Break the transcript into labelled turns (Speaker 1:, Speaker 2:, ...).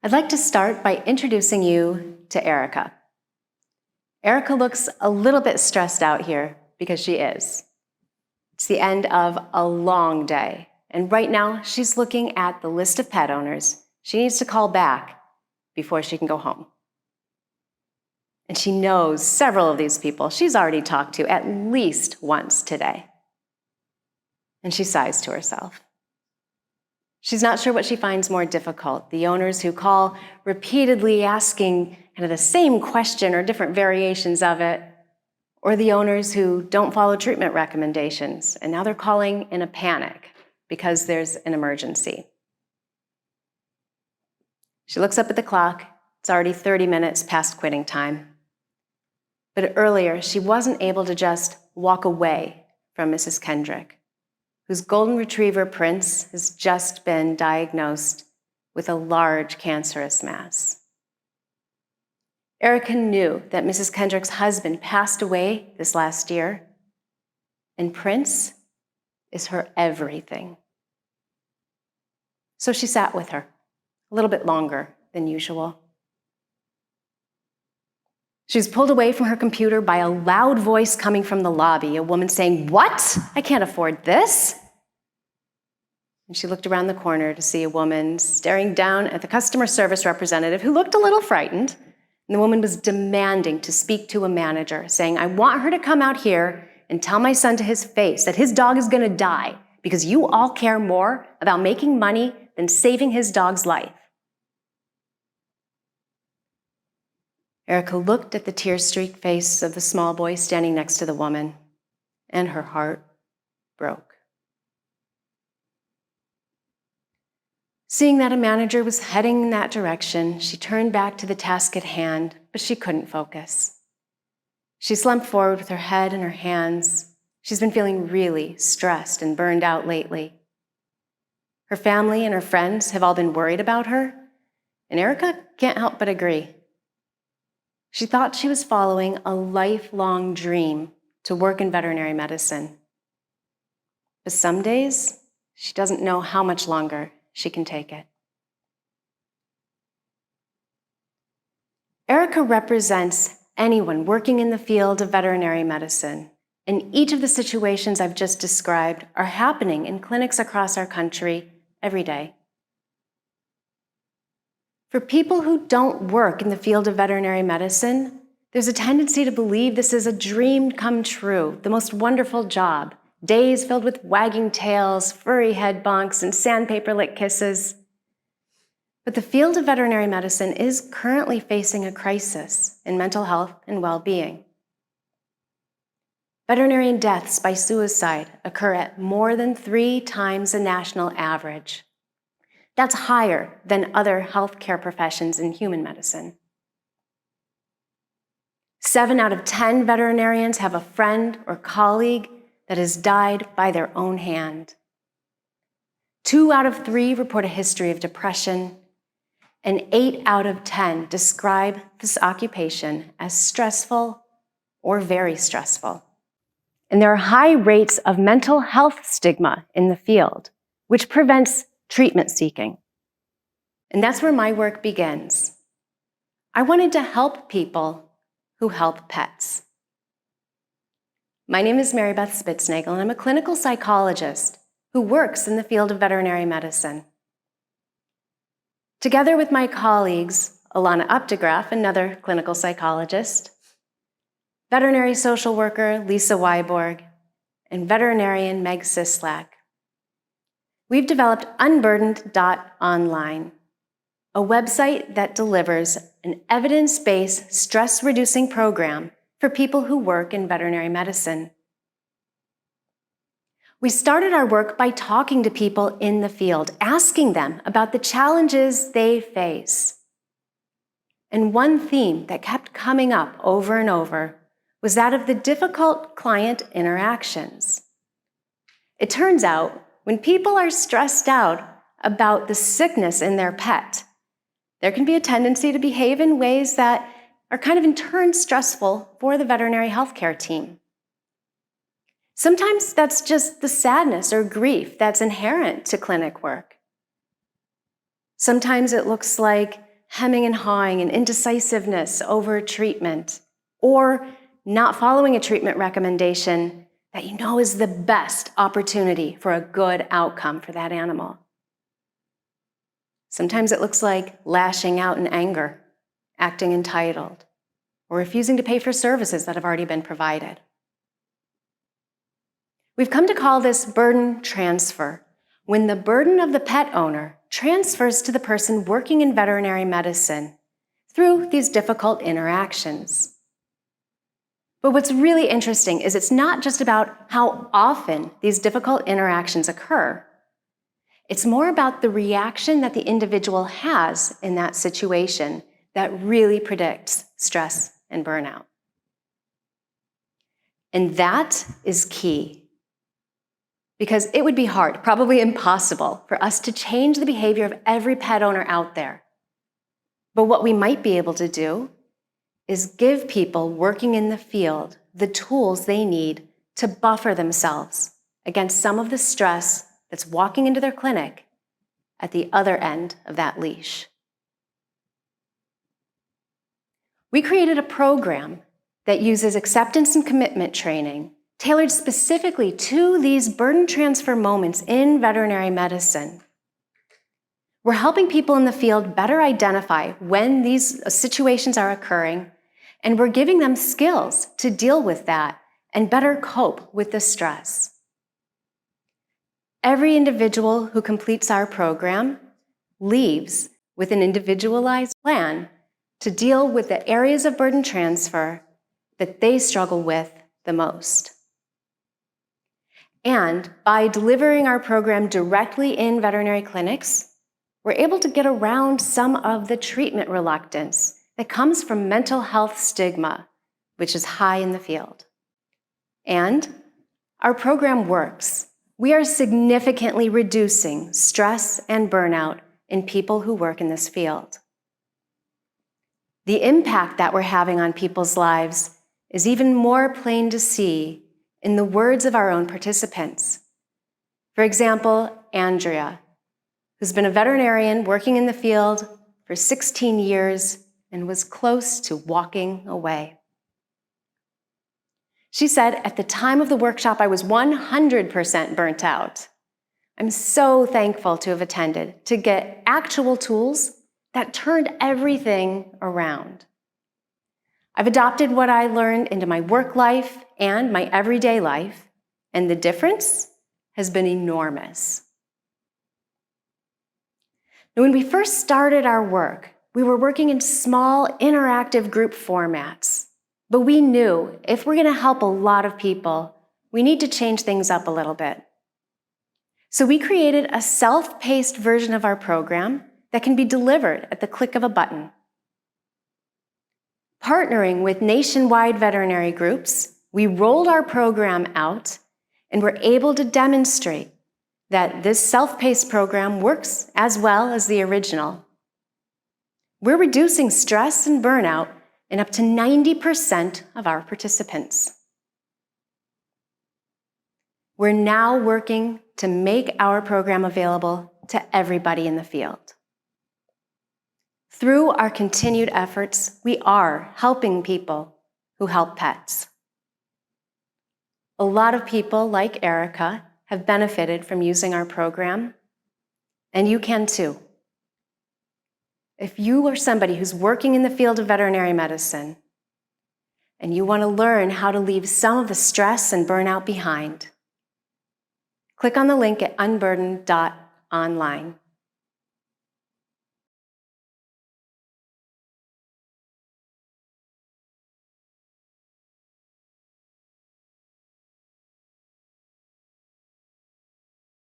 Speaker 1: I'd like to start by introducing you to Erica. Erica looks a little bit stressed out here because she is. It's the end of a long day, and right now she's looking at the list of pet owners she needs to call back before she can go home. And she knows several of these people she's already talked to at least once today. And she sighs to herself. She's not sure what she finds more difficult, the owners who call repeatedly asking kind of the same question or different variations of it, or the owners who don't follow treatment recommendations, and now they're calling in a panic because there's an emergency. She looks up at the clock. It's already 30 minutes past quitting time. But earlier, she wasn't able to just walk away from Mrs. Kendrick, whose golden retriever, Prince, has just been diagnosed with a large cancerous mass. Erica knew that Mrs. Kendrick's husband passed away this last year, and Prince is her everything. So she sat with her a little bit longer than usual. She was pulled away from her computer by a loud voice coming from the lobby, a woman saying, "What? I can't afford this." And she looked around the corner to see a woman staring down at the customer service representative who looked a little frightened. And the woman was demanding to speak to a manager, saying, "I want her to come out here and tell my son to his face that his dog is going to die because you all care more about making money than saving his dog's life." Erica looked at the tear-streaked face of the small boy standing next to the woman, and her heart broke. Seeing that a manager was heading in that direction, she turned back to the task at hand, but she couldn't focus. She slumped forward with her head in her hands. She's been feeling really stressed and burned out lately. Her family and her friends have all been worried about her, and Erica can't help but agree. She thought she was following a lifelong dream to work in veterinary medicine. But some days, she doesn't know how much longer she can take it. Erica represents anyone working in the field of veterinary medicine, and each of the situations I've just described are happening in clinics across our country every day. For people who don't work in the field of veterinary medicine, there's a tendency to believe this is a dream come true, the most wonderful job, days filled with wagging tails, furry head bonks, and sandpaper-lick kisses. But the field of veterinary medicine is currently facing a crisis in mental health and well-being. Veterinarian deaths by suicide occur at more than 3 times the national average. That's higher than other healthcare professions in human medicine. 7 out of 10 veterinarians have a friend or colleague that has died by their own hand. 2 out of 3 report a history of depression, and 8 out of 10 describe this occupation as stressful or very stressful. And there are high rates of mental health stigma in the field, which prevents treatment seeking. And that's where my work begins. I wanted to help people who help pets. My name is Mary Beth Spitznagel, and I'm a clinical psychologist who works in the field of veterinary medicine. Together with my colleagues, Alana Updegraff, another clinical psychologist, veterinary social worker Lisa Weiborg, and veterinarian Meg Sislak, we've developed Unburdened.online, a website that delivers an evidence-based stress-reducing program for people who work in veterinary medicine. We started our work by talking to people in the field, asking them about the challenges they face. And one theme that kept coming up over and over was that of the difficult client interactions. It turns out, when people are stressed out about the sickness in their pet, there can be a tendency to behave in ways that are kind of in turn stressful for the veterinary healthcare team. Sometimes that's just the sadness or grief that's inherent to clinic work. Sometimes it looks like hemming and hawing and indecisiveness over treatment, or not following a treatment recommendation that you know is the best opportunity for a good outcome for that animal. Sometimes it looks like lashing out in anger, acting entitled, or refusing to pay for services that have already been provided. We've come to call this burden transfer, when the burden of the pet owner transfers to the person working in veterinary medicine through these difficult interactions. But what's really interesting is it's not just about how often these difficult interactions occur. It's more about the reaction that the individual has in that situation that really predicts stress and burnout. And that is key, because it would be hard, probably impossible, for us to change the behavior of every pet owner out there. But what we might be able to do is give people working in the field the tools they need to buffer themselves against some of the stress that's walking into their clinic at the other end of that leash. We created a program that uses acceptance and commitment training tailored specifically to these burden transfer moments in veterinary medicine. We're helping people in the field better identify when these situations are occurring, and we're giving them skills to deal with that and better cope with the stress. Every individual who completes our program leaves with an individualized plan to deal with the areas of burden transfer that they struggle with the most. And by delivering our program directly in veterinary clinics, we're able to get around some of the treatment reluctance that comes from mental health stigma, which is high in the field. And our program works. We are significantly reducing stress and burnout in people who work in this field. The impact that we're having on people's lives is even more plain to see in the words of our own participants. For example, Andrea, who's been a veterinarian working in the field for 16 years and was close to walking away. She said, "At the time of the workshop, I was 100% burnt out. I'm so thankful to have attended to get actual tools that turned everything around. I've adopted what I learned into my work life and my everyday life, and the difference has been enormous." Now, when we first started our work, we were working in small, interactive group formats. But we knew if we're going to help a lot of people, we need to change things up a little bit. So we created a self-paced version of our program that can be delivered at the click of a button. Partnering with nationwide veterinary groups, we rolled our program out and were able to demonstrate that this self-paced program works as well as the original. We're reducing stress and burnout in up to 90% of our participants. We're now working to make our program available to everybody in the field. Through our continued efforts, we are helping people who help pets. A lot of people, like Erica, have benefited from using our program, and you can too. If you are somebody who's working in the field of veterinary medicine and you want to learn how to leave some of the stress and burnout behind, click on the link at unburdened.online.